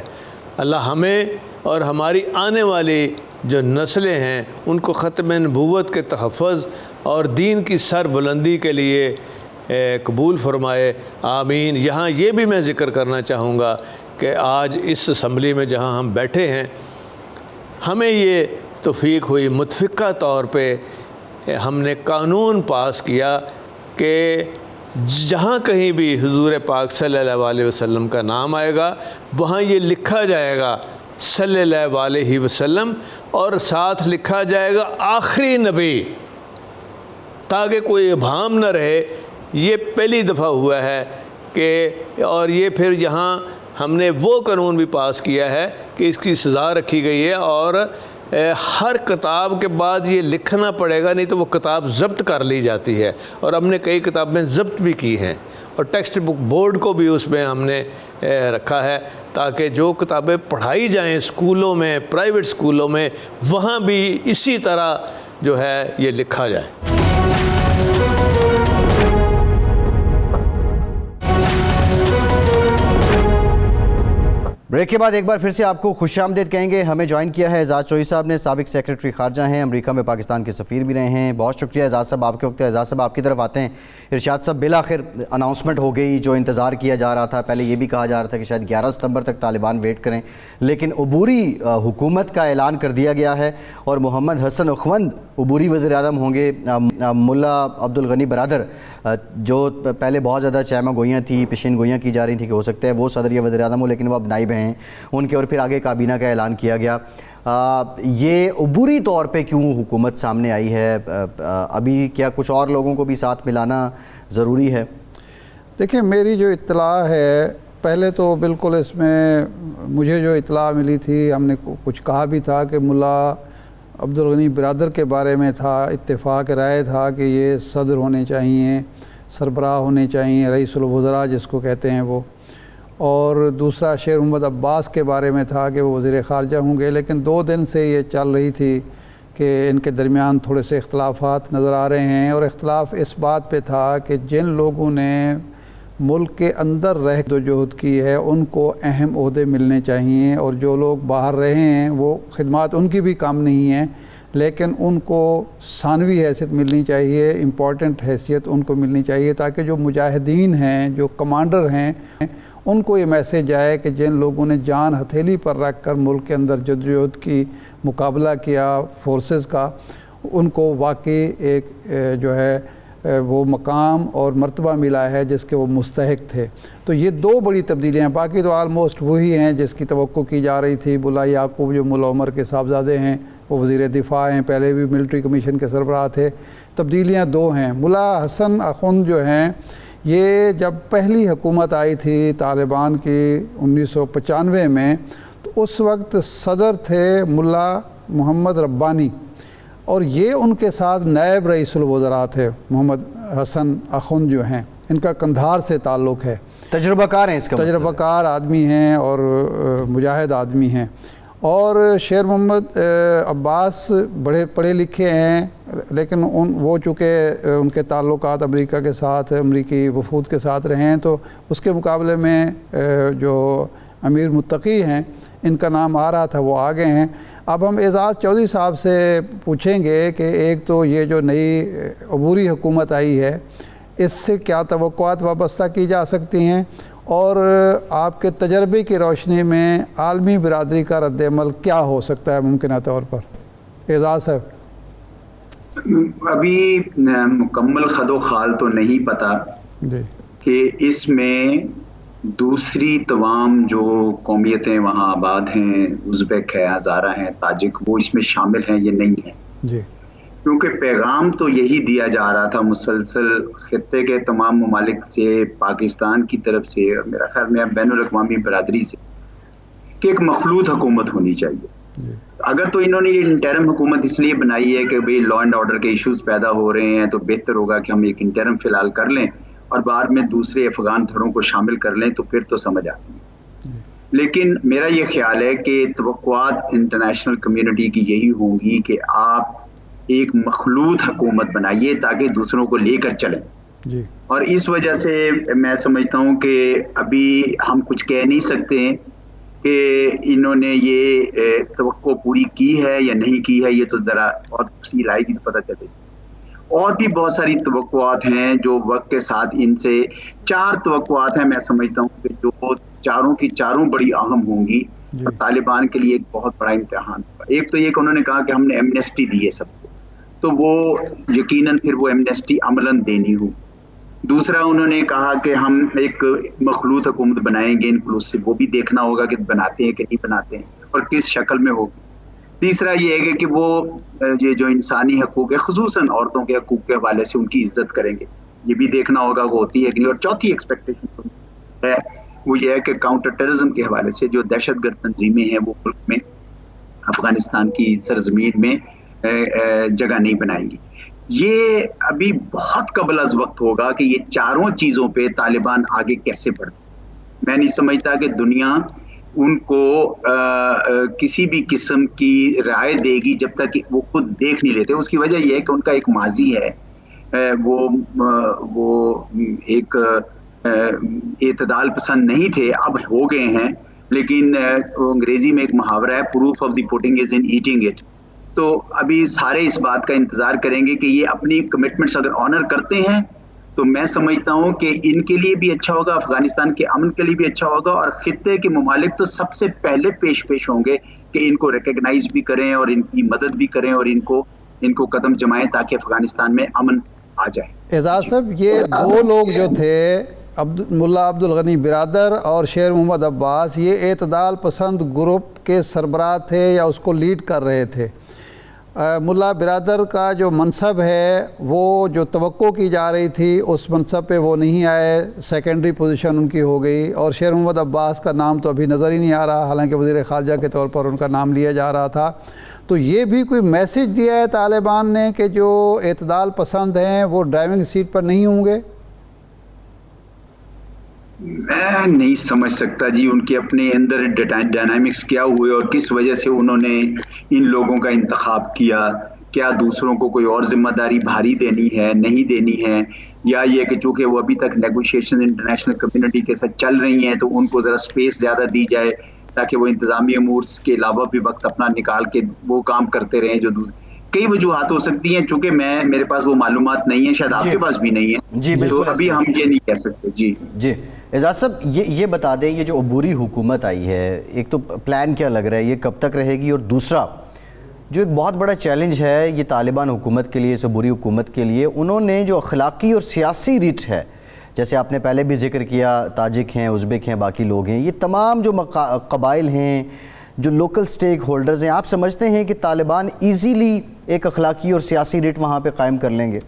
اللہ ہمیں اور ہماری آنے والی جو نسلیں ہیں ان کو ختم نبوت کے تحفظ اور دین کی سر بلندی کے لیے قبول فرمائے، آمین۔ یہاں یہ بھی میں ذکر کرنا چاہوں گا کہ آج اس اسمبلی میں جہاں ہم بیٹھے ہیں، ہمیں یہ توفیق ہوئی، متفقہ طور پہ ہم نے قانون پاس کیا کہ جہاں کہیں بھی حضور پاک صلی اللہ علیہ وسلم کا نام آئے گا وہاں یہ لکھا جائے گا صلی اللہ علیہ وسلم، اور ساتھ لکھا جائے گا آخری نبی، تاکہ کوئی ابہام نہ رہے۔ یہ پہلی دفعہ ہوا ہے کہ، اور یہ پھر یہاں ہم نے وہ قانون بھی پاس کیا ہے کہ اس کی سزا رکھی گئی ہے، اور ہر کتاب کے بعد یہ لکھنا پڑے گا، نہیں تو وہ کتاب ضبط کر لی جاتی ہے، اور ہم نے کئی کتابیں ضبط بھی کی ہیں، اور ٹیکسٹ بک بورڈ کو بھی اس میں ہم نے رکھا ہے تاکہ جو کتابیں پڑھائی جائیں اسکولوں میں، پرائیویٹ اسکولوں میں، وہاں بھی اسی طرح جو ہے یہ لکھا جائے۔
بریک کے بعد ایک بار پھر سے آپ کو خوش آمدید کہیں گے۔ ہمیں جوائن کیا ہے اعزاز چوہی صاحب نے، سابق سیکرٹری خارجہ ہیں، امریکہ میں پاکستان کے سفیر بھی رہے ہیں۔ بہت شکریہ اعزاز صاحب آپ کے وقت۔ اعزاز صاحب آپ کی طرف آتے ہیں۔ ارشاد صاحب، بالآخر اناؤنسمنٹ ہو گئی جو انتظار کیا جا رہا تھا، پہلے یہ بھی کہا جا رہا تھا کہ شاید 11 ستمبر تک طالبان ویٹ کریں، لیکن عبوری حکومت کا اعلان کر دیا گیا ہے، اور محمد حسن اخوند عبوری وزیر اعظم ہوں گے۔ ملا عبدالغنی برادر جو پہلے بہت زیادہ چیمہ گوئیاں تھیں، پیشین گوئیاں کی جا رہی تھیں کہ ہو سکتا ہے وہ صدر یا وزیر اعظم ہو، لیکن وہ اب نائب ہیں ان کے، اور پھر آگے کابینہ کا اعلان کیا گیا۔ یہ عبوری طور پہ کیوں حکومت سامنے آئی ہے؟ ابھی کیا کچھ اور لوگوں کو بھی ساتھ ملانا ضروری ہے؟
دیکھیں، میری جو اطلاع ہے، پہلے تو بالکل اس میں مجھے جو اطلاع ملی تھی، ہم نے کچھ کہا بھی تھا کہ ملا عبدالغنی برادر کے بارے میں تھا، اتفاق رائے تھا کہ یہ صدر ہونے چاہیے، سربراہ ہونے چاہیے، رئیس الوزراء جس کو کہتے ہیں وہ، اور دوسرا شیر محمد عباس کے بارے میں تھا کہ وہ وزیر خارجہ ہوں گے، لیکن 2 دن سے یہ چل رہی تھی کہ ان کے درمیان تھوڑے سے اختلافات نظر آ رہے ہیں، اور اختلاف اس بات پہ تھا کہ جن لوگوں نے ملک کے اندر رہ جدوجہد کی ہے ان کو اہم عہدے ملنے چاہیے، اور جو لوگ باہر رہے ہیں وہ خدمات ان کی بھی کم نہیں ہیں، لیکن ان کو ثانوی حیثیت ملنی چاہیے، امپورٹنٹ حیثیت ان کو ملنی چاہیے، تاکہ جو مجاہدین ہیں، جو کمانڈر ہیں، ان کو یہ میسیج آئے کہ جن لوگوں نے جان ہتھیلی پر رکھ کر ملک کے اندر جدوجہد کی، مقابلہ کیا فورسز کا، ان کو واقعی ایک جو ہے وہ مقام اور مرتبہ ملا ہے جس کے وہ مستحق تھے۔ تو یہ 2 بڑی تبدیلیاں، باقی تو آلموسٹ وہی ہیں جس کی توقع کی جا رہی تھی۔ ملا یعقوب جو ملا عمر کے صاحبزادے ہیں، وہ وزیر دفاع ہیں، پہلے بھی ملٹری کمیشن کے سربراہ تھے۔ تبدیلیاں 2 ہیں۔ ملا حسن اخند جو ہیں، یہ جب پہلی حکومت آئی تھی طالبان کی 1995 میں، تو اس وقت صدر تھے ملا محمد ربانی، اور یہ ان کے ساتھ نائب رئیس الوزراء تھے محمد حسن اخند جو ہیں، ان کا قندھار سے تعلق ہے،
تجربہ کار ہیں، اس کا
تجربہ کار آدمی ہیں اور مجاہد آدمی ہیں۔ اور شیر محمد عباس بڑے پڑھے لکھے ہیں، لیکن وہ چونکہ ان کے تعلقات امریکہ کے ساتھ، امریکی وفود کے ساتھ رہے ہیں، تو اس کے مقابلے میں جو امیر متقی ہیں، ان کا نام آ رہا تھا، وہ آ گئے ہیں۔ اب ہم اعزاز چودھری صاحب سے پوچھیں گے کہ ایک تو یہ جو نئی عبوری حکومت آئی ہے، اس سے کیا توقعات وابستہ کی جا سکتی ہیں، اور آپ کے تجربے کی روشنی میں عالمی برادری کا رد عمل کیا ہو سکتا ہے ممکنہ طور پر؟ اعزاز صاحب۔
ابھی مکمل خد و خال تو نہیں پتا
جی
کہ اس میں دوسری تمام جو قومیتیں وہاں آباد ہیں، ازبیک ہے، ہزارہ ہیں، تاجک، وہ اس میں شامل ہیں یا نہیں ہیں،
جی،
کیونکہ پیغام تو یہی دیا جا رہا تھا مسلسل خطے کے تمام ممالک سے، پاکستان کی طرف سے، اور میرا خیال میں بین الاقوامی برادری سے، کہ ایک مخلوط حکومت ہونی چاہیے۔ اگر تو انہوں نے یہ انٹرم حکومت اس لیے بنائی ہے کہ بھئی لا اینڈ آرڈر کے ایشوز پیدا ہو رہے ہیں، تو بہتر ہوگا کہ ہم ایک انٹرم فی الحال کر لیں اور بعد میں دوسرے افغان دھڑوں کو شامل کر لیں، تو پھر تو سمجھ آتی ہے۔ لیکن میرا یہ خیال ہے کہ توقعات انٹرنیشنل کمیونٹی کی یہی ہوں گی کہ آپ ایک مخلوط حکومت بنائیے تاکہ دوسروں کو لے کر چلیں،
جی،
اور اس وجہ سے میں سمجھتا ہوں کہ ابھی ہم کچھ کہہ نہیں سکتے کہ انہوں نے یہ توقع پوری کی ہے یا نہیں کی ہے، یہ تو ذرا اور تفصیل آئے گی تو پتہ چلے گی۔ اور بھی بہت ساری توقعات ہیں جو وقت کے ساتھ، ان سے 4 توقعات ہیں میں سمجھتا ہوں کہ جو چاروں کی چاروں بڑی اہم ہوں گی اور طالبان کے لیے ایک بہت بڑا امتحان ہوگا۔ ایک تو یہ کہ انہوں نے کہا کہ ہم نے ایمنیسٹی دی ہے سب کو، تو وہ یقیناً پھر وہ ایمنیسٹی عملاً دینی ہو۔ دوسرا انہوں نے کہا کہ ہم ایک مخلوط حکومت بنائیں گے انکلوسیو، وہ بھی دیکھنا ہوگا کہ بناتے ہیں کہ نہیں بناتے ہیں اور کس شکل میں ہوگی۔ تیسرا یہ ہے کہ وہ یہ جو انسانی حقوق ہے، خصوصاً عورتوں کے حقوق کے حوالے سے ان کی عزت کریں گے، یہ بھی دیکھنا ہوگا وہ ہوتی ہے کہ نہیں۔ اور چوتھی ایکسپیکٹیشن ہے وہ یہ ہے کہ کاؤنٹر ٹیررزم کے حوالے سے جو دہشت گرد تنظیمیں ہیں وہ ملک میں، افغانستان کی سرزمین میں جگہ نہیں بنائیں گی۔ یہ ابھی بہت قبل از وقت ہوگا کہ یہ چاروں چیزوں پہ طالبان آگے کیسے بڑھتے۔ میں نہیں سمجھتا کہ دنیا ان کو کسی بھی قسم کی رائے دے گی جب تک وہ خود دیکھ نہیں لیتے۔ اس کی وجہ یہ ہے کہ ان کا ایک ماضی ہے، وہ ایک اعتدال پسند نہیں تھے، اب ہو گئے ہیں، لیکن انگریزی میں ایک محاورہ ہے، proof of the putting is in eating it. تو ابھی سارے اس بات کا انتظار کریں گے کہ یہ اپنی کمٹمنٹس اگر آنر کرتے ہیں تو میں سمجھتا ہوں کہ ان کے لیے بھی اچھا ہوگا، افغانستان کے امن کے لیے بھی اچھا ہوگا، اور خطے کے ممالک تو سب سے پہلے پیش ہوں گے کہ ان کو ریکگنائز بھی کریں اور ان کی مدد بھی کریں اور ان کو قدم جمائیں تاکہ افغانستان میں امن آ جائے۔
اعزاز صاحب، یہ 2 لوگ جو تھے، ملا عبدالغنی برادر اور شیر محمد عباس، یہ اعتدال پسند گروپ کے سربراہ تھے یا اس کو لیڈ کر رہے تھے؟ ملا برادر کا جو منصب ہے وہ جو توقع کی جا رہی تھی اس منصب پہ وہ نہیں آئے، سیکنڈری پوزیشن ان کی ہو گئی، اور شیر محمد عباس کا نام تو ابھی نظر ہی نہیں آ رہا، حالانکہ وزیر خارجہ کے طور پر ان کا نام لیا جا رہا تھا۔ تو یہ بھی کوئی میسج دیا ہے طالبان نے کہ جو اعتدال پسند ہیں وہ ڈرائیونگ سیٹ پر نہیں ہوں گے؟
میں نہیں سمجھ سکتا جی ان کے اپنے اندر ڈائنامکس کیا ہوئے اور کس وجہ سے انہوں نے ان لوگوں کا انتخاب کیا. کیا دوسروں کو کوئی اور ذمہ داری بھاری دینی ہے, نہیں دینی ہے, یا یہ کہ چونکہ وہ ابھی تک نیگوشیشن انٹرنیشنل کمیونٹی کے ساتھ چل رہی ہیں تو ان کو ذرا سپیس زیادہ دی جائے تاکہ وہ انتظامی امور کے علاوہ بھی وقت اپنا نکال کے وہ کام کرتے رہیں جو کئی وجوہات ہو سکتی ہیں. چونکہ میرے پاس وہ معلومات نہیں ہیں, شاید آپ کے پاس بھی نہیں ہے,
جی
تو ابھی ہم یہ نہیں کہہ سکتے. جی
اعجاز صاحب یہ بتا دیں, یہ جو عبوری حکومت آئی ہے, ایک تو پلان کیا لگ رہا ہے, یہ کب تک رہے گی, اور دوسرا جو ایک بہت بڑا چیلنج ہے یہ طالبان حکومت کے لیے, اس عبوری حکومت کے لیے, انہوں نے جو اخلاقی اور سیاسی ریٹ ہے, جیسے آپ نے پہلے بھی ذکر کیا, تاجک ہیں, ازبک ہیں, باقی لوگ ہیں, یہ تمام جو قبائل ہیں, جو لوکل سٹیک ہولڈرز ہیں, آپ سمجھتے ہیں کہ طالبان ایزیلی ایک اخلاقی اور سیاسی ریٹ وہاں پہ قائم کر لیں گے؟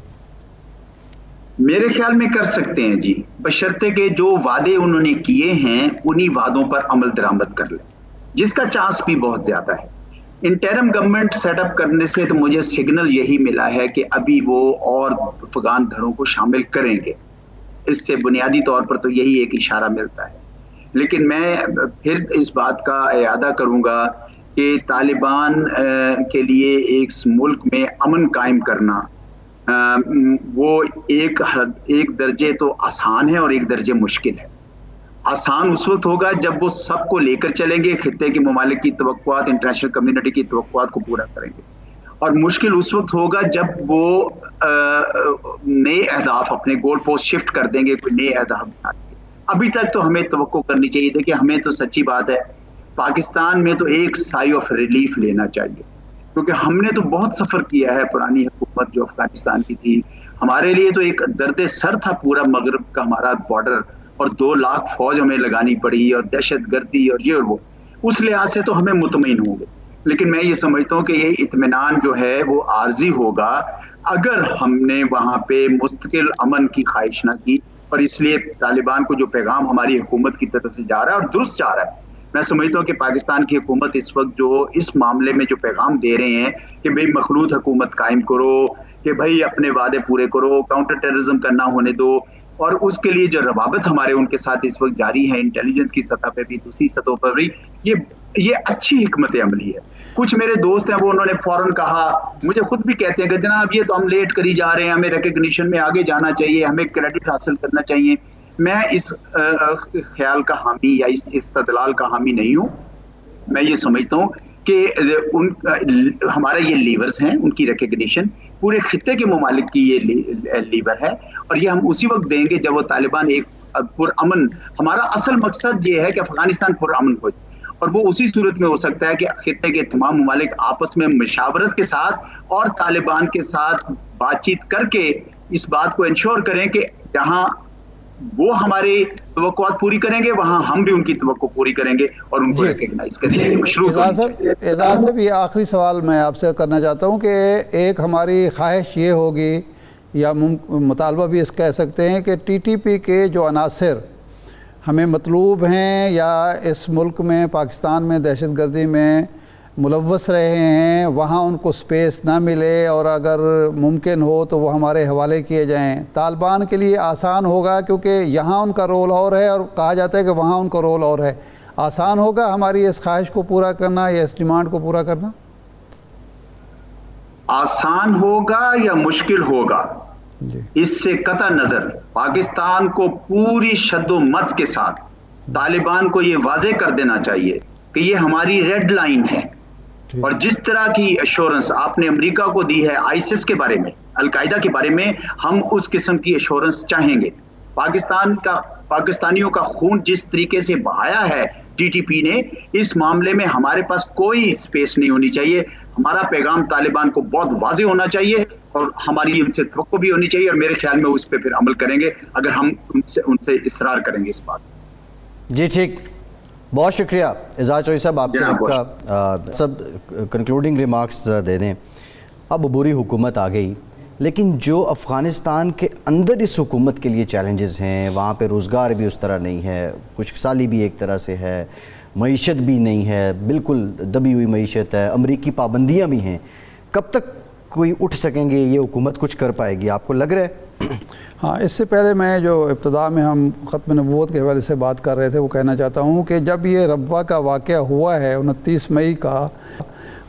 میرے خیال میں کر سکتے ہیں جی, بشرطے کہ جو وعدے انہوں نے کیے ہیں انہی وعدوں پر عمل درآمد کر لیں, جس کا چانس بھی بہت زیادہ ہے. انٹرم گورنمنٹ سیٹ اپ کرنے سے تو مجھے سگنل یہی ملا ہے کہ ابھی وہ اور افغان دھڑوں کو شامل کریں گے. اس سے بنیادی طور پر تو یہی ایک اشارہ ملتا ہے. لیکن میں پھر اس بات کا اعادہ کروں گا کہ طالبان کے لیے ایک ملک میں امن قائم کرنا وہ ایک درجے تو آسان ہے اور ایک درجے مشکل ہے. آسان اس وقت ہوگا جب وہ سب کو لے کر چلیں گے, خطے کے ممالک کی توقعات, انٹرنیشنل کمیونٹی کی توقعات کو پورا کریں گے, اور مشکل اس وقت ہوگا جب وہ نئے اہداف, اپنے گول پوسٹ شفٹ کر دیں گے, کوئی نئے اہداف بنا دیں گے. ابھی تک تو ہمیں توقع کرنی چاہیے تھی کہ ہمیں تو سچی بات ہے پاکستان میں تو ایک سائی آف ریلیف لینا چاہیے, کیونکہ ہم نے تو بہت سفر کیا ہے. پرانی حکومت جو افغانستان کی تھی ہمارے لیے تو ایک درد سر تھا, پورا مغرب کا ہمارا بارڈر, اور 2 لاکھ فوج ہمیں لگانی پڑی, اور دہشت گردی اور یہ اور وہ. اس لحاظ سے تو ہمیں مطمئن ہوں گے. لیکن میں یہ سمجھتا ہوں کہ یہ اطمینان جو ہے وہ عارضی ہوگا اگر ہم نے وہاں پہ مستقل امن کی خواہش نہ کی. اور اس لیے طالبان کو جو پیغام ہماری حکومت کی طرف سے جا رہا ہے اور درست جا رہا ہے, میں سمجھتا ہوں کہ پاکستان کی حکومت اس وقت جو اس معاملے میں جو پیغام دے رہے ہیں کہ بھئی مخلوط حکومت قائم کرو, کہ بھئی اپنے وعدے پورے کرو, کاؤنٹر ٹیررزم کا نہ ہونے دو, اور اس کے لیے جو روابط ہمارے ان کے ساتھ اس وقت جاری ہیں انٹیلیجنس کی سطح پہ بھی, دوسری سطحوں پر بھی, یہ اچھی حکمت عملی ہے. کچھ میرے دوست ہیں وہ انہوں نے فوراً کہا, مجھے خود بھی کہتے ہیں کہ جناب یہ تو ہم لیٹ کری جا رہے ہیں, ہمیں ریکگنیشن میں آگے جانا چاہیے, ہمیں کریڈٹ حاصل کرنا چاہیے. میں اس خیال کا حامی یا اس استدلال کا حامی نہیں ہوں. میں یہ سمجھتا ہوں کہ ہمارے یہ لیورز ہیں, ان کی ریکگنیشن پورے خطے کے ممالک کی یہ لیور ہے, اور یہ ہم اسی وقت دیں گے جب وہ طالبان ایک پرامن, ہمارا اصل مقصد یہ ہے کہ افغانستان پرامن ہو جائے, اور وہ اسی صورت میں ہو سکتا ہے کہ خطے کے تمام ممالک آپس میں مشاورت کے ساتھ اور طالبان کے ساتھ بات چیت کر کے اس بات کو انشور کریں کہ جہاں وہ ہماری توقعات پوری کریں گے وہاں ہم بھی ان کی توقع پوری کریں گے اور ان کو ریکگنائز کریں گے.
اعجاز صاحب, یہ آخری سوال میں آپ سے کرنا چاہتا ہوں کہ ایک ہماری خواہش یہ ہوگی یا مطالبہ بھی اس کہہ سکتے ہیں کہ ٹی ٹی پی کے جو عناصر ہمیں مطلوب ہیں یا اس ملک میں پاکستان میں دہشت گردی میں ملوث رہے ہیں وہاں ان کو سپیس نہ ملے, اور اگر ممکن ہو تو وہ ہمارے حوالے کیے جائیں. طالبان کے لیے آسان ہوگا کیونکہ یہاں ان کا رول اور ہے اور کہا جاتا ہے کہ وہاں ان کا رول اور ہے. آسان ہوگا ہماری اس خواہش کو پورا کرنا یا اس ڈیمانڈ کو پورا کرنا؟
آسان ہوگا یا مشکل ہوگا اس سے قطع نظر پاکستان کو پوری شد و مت کے ساتھ طالبان کو یہ واضح کر دینا چاہیے کہ یہ ہماری ریڈ لائن ہے. اور جس طرح کی ایشورنس آپ نے امریکہ کو دی ہے آئیسس کے بارے میں, القاعدہ کے بارے میں, ہم اس قسم کی ایشورنس چاہیں گے. پاکستانیوں کا خون جس طریقے سے بہایا ہے ٹی ٹی پی نے, اس معاملے میں ہمارے پاس کوئی سپیس نہیں ہونی چاہیے. ہمارا پیغام طالبان کو بہت واضح ہونا چاہیے اور ہماری ان سے توقع بھی ہونی چاہیے, اور میرے خیال میں اس پہ پھر عمل کریں گے اگر ہم ان سے اصرار کریں گے اس بات.
جی ٹھیک, بہت شکریہ اعجاز چوہدری صاحب, آپ کے وقت کا سب کنکلوڈنگ ریمارکس ذرا دے دیں. اب عبوری حکومت آ گئی, لیکن جو افغانستان کے اندر اس حکومت کے لیے چیلنجز ہیں, وہاں پہ روزگار بھی اس طرح نہیں ہے, خشک سالی بھی ایک طرح سے ہے, معیشت بھی نہیں ہے، بالکل دبی ہوئی معیشت ہے، امریکی پابندیاں بھی ہیں، کب تک کوئی اٹھ سکیں گے؟ یہ حکومت کچھ کر پائے گی آپ کو لگ رہا ہے؟
ہاں، اس سے پہلے میں جو ابتدا میں ہم ختم نبوت کے حوالے سے بات کر رہے تھے وہ کہنا چاہتا ہوں کہ جب یہ ربوہ کا واقعہ ہوا ہے 29 مئی کا،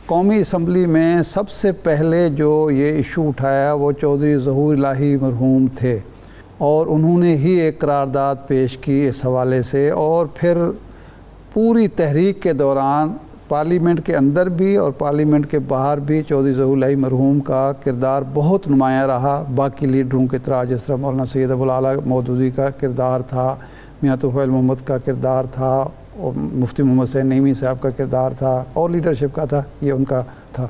قومی اسمبلی میں سب سے پہلے جو یہ ایشو اٹھایا وہ چودھری ظہور الہی مرحوم تھے، اور انہوں نے ہی ایک قرارداد پیش کی اس حوالے سے، اور پھر پوری تحریک کے دوران پارلیمنٹ کے اندر بھی اور پارلیمنٹ کے باہر بھی چودھری ظہور الہی مرحوم کا کردار بہت نمایاں رہا، باقی لیڈروں کی طرح، جس طرح مولانا سید ابوالعلا مودودی کا کردار تھا، میاں طفیل محمد کا کردار تھا، اور مفتی محمد حسین نعیمی صاحب کا کردار تھا، اور لیڈرشپ کا تھا، یہ ان کا تھا۔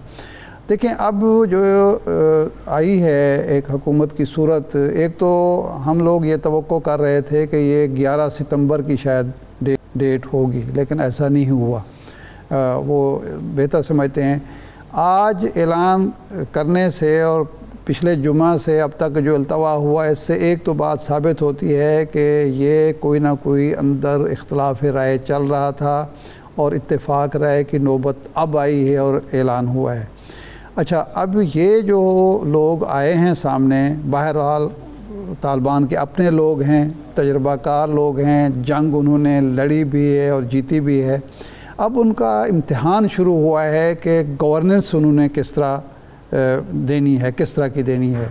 دیکھیں اب جو آئی ہے ایک حکومت کی صورت، ایک تو ہم لوگ یہ توقع کر رہے تھے کہ یہ 11 ستمبر کی شاید ڈیٹ ہوگی، لیکن ایسا نہیں ہوا، وہ بہتر سمجھتے ہیں۔ آج اعلان کرنے سے اور پچھلے جمعہ سے اب تک جو التوا ہوا، اس سے ایک تو بات ثابت ہوتی ہے کہ یہ کوئی نہ کوئی اندر اختلاف رائے چل رہا تھا، اور اتفاق رائے کی نوبت اب آئی ہے اور اعلان ہوا ہے۔ اچھا، اب یہ جو لوگ آئے ہیں سامنے، بہرحال طالبان کے اپنے لوگ ہیں، تجربہ کار لوگ ہیں، جنگ انہوں نے لڑی بھی ہے اور جیتی بھی ہے۔ اب ان کا امتحان شروع ہوا ہے کہ گورننس انہوں نے کس طرح دینی ہے، کس طرح کی دینی ہے۔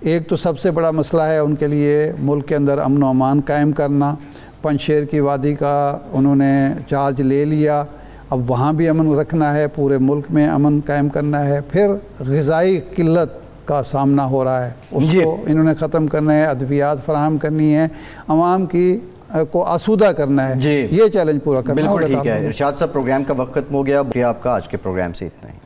ایک تو سب سے بڑا مسئلہ ہے ان کے لیے ملک کے اندر امن و امان قائم کرنا۔ پنجشیر کی وادی کا انہوں نے چارج لے لیا، اب وہاں بھی امن رکھنا ہے، پورے ملک میں امن قائم کرنا ہے۔ پھر غذائی قلت کا سامنا ہو رہا ہے، اس کو انہوں نے ختم کرنا ہے، ادویات فراہم کرنی ہے، عوام کی کو آسودہ کرنا ہے، یہ چیلنج پورا کرنا ہے۔
بالکل ٹھیک ہے ارشاد صاحب، پروگرام کا وقت ختم ہو گیا، آپ کا آج کے پروگرام سے اتنا ہی۔